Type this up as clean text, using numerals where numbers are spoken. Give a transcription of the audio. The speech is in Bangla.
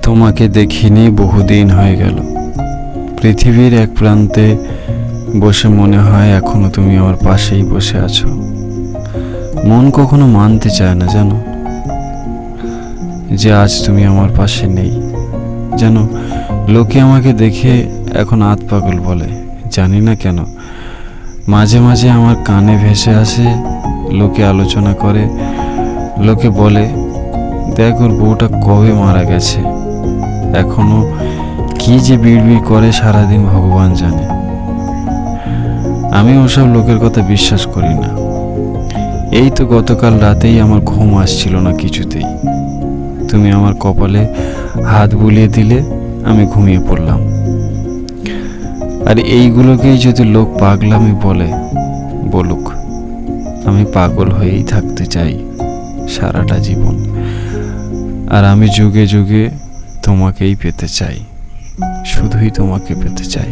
তোমাকে দেখিনি বহুদিন হয়ে গেল। পৃথিবীর এক প্রান্তে বসে মনে হয় এখনো তুমি আমার পাশেই বসে আছো। মন কখনো মানতে চায় না জানো, যে আজ তুমি আমার পাশে নেই। যেন লোকে আমাকে দেখে এখন আত পাগল বলে, জানি না কেন। মাঝে মাঝে আমার কানে ভেসে আসে, লোকে আলোচনা করে, লোকে বলে দেখ ওর বউটা কবে মারা গেছে। এখনো কি যে বিড়বিড় করে সারাদিন ভগবান জানে। আমি ওসব লোকের কথা বিশ্বাস করি না। এই তো গতকাল রাতেই আমার ঘুম আসছিল না কিছুতেই। তুমি আমার কপালে হাত বুলিয়ে দিলে, আমি ঘুমিয়ে পড়লাম। আর এইগুলোকেই যদি লোক পাগলামি বলে, বলুক, আমি পাগল হয়েই থাকতে চাই সারাটা জীবন। আর আমি যুগে যুগে তোমাকেই পেতে চাই, শুধুই তোমাকে পেতে চাই।